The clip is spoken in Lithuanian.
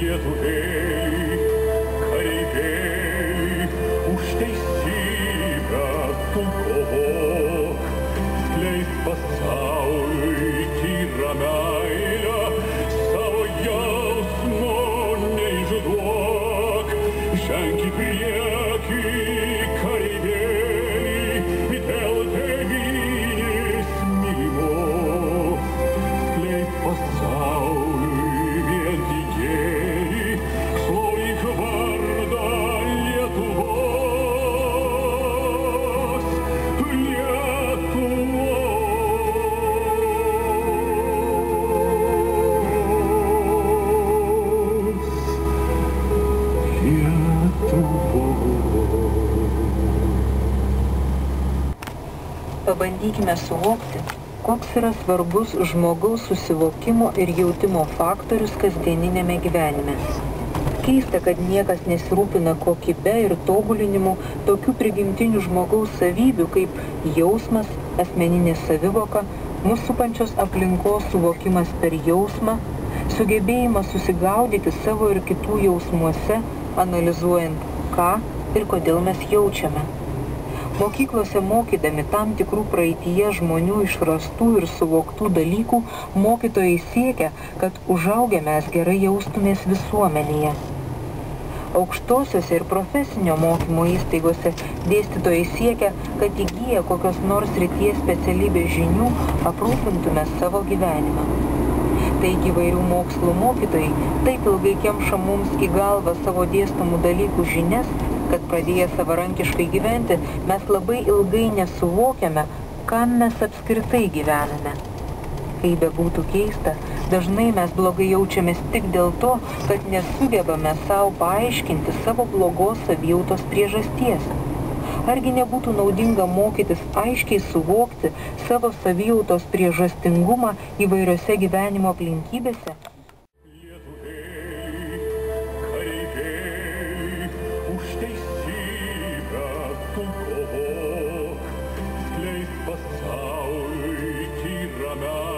lietuviai, kareiviai, už teisybę tu kovok, skleisk pasauliui tyrą meilę, savo jausmo neišduok, ženk į priekį, kareiviai, dėl tėvynės mylimo, skleisk pasauliui vien tik gėrį, šlovyk vardą Lietuvos, Pabandykime suvokti, koks yra svarbus žmogaus susivokimo ir jautimo faktorius kasdieninėme gyvenime. Keista, kad niekas nesirūpina kokybe ir tobulinimu tokių prigimtinių žmogaus savybių kaip jausmas, asmeninė savivoka, mus supančios aplinkos suvokimas per jausmą, sugebėjimas susigaudyti savo ir kitų jausmuose, analizuojant, ką ir kodėl mes jaučiame. Mokyklose mokydami tam tikrų praeityje žmonių išrastų ir suvoktų dalykų, mokytojai siekia, kad užaugę mes gerai jaustumės visuomenėje. Aukštosiuose ir profesinio mokymo įstaigose dėstytojai siekia, kad įgyję kokios nors srities specialybės žinių aprūpintume savo gyvenimą. Taigi įvairių mokslų mokytojai taip ilgai kemša mums į galvą savo dėstomų dalykų žinias, kad pradėję savarankiškai gyventi, mes labai ilgai nesuvokiame, kam mes apskritai gyvename. Kaip bebūtų keista, dažnai mes blogai jaučiamės tik dėl to, kad nesugebame savo paaiškinti savo blogos savijautos priežasties. Argi nebūtų naudinga mokytis aiškiai suvokti savo savijautos priežastingumą įvairiose gyvenimo aplinkybėse? Už teisybę tu kovok, skleisk pasauliui tyrą meilę.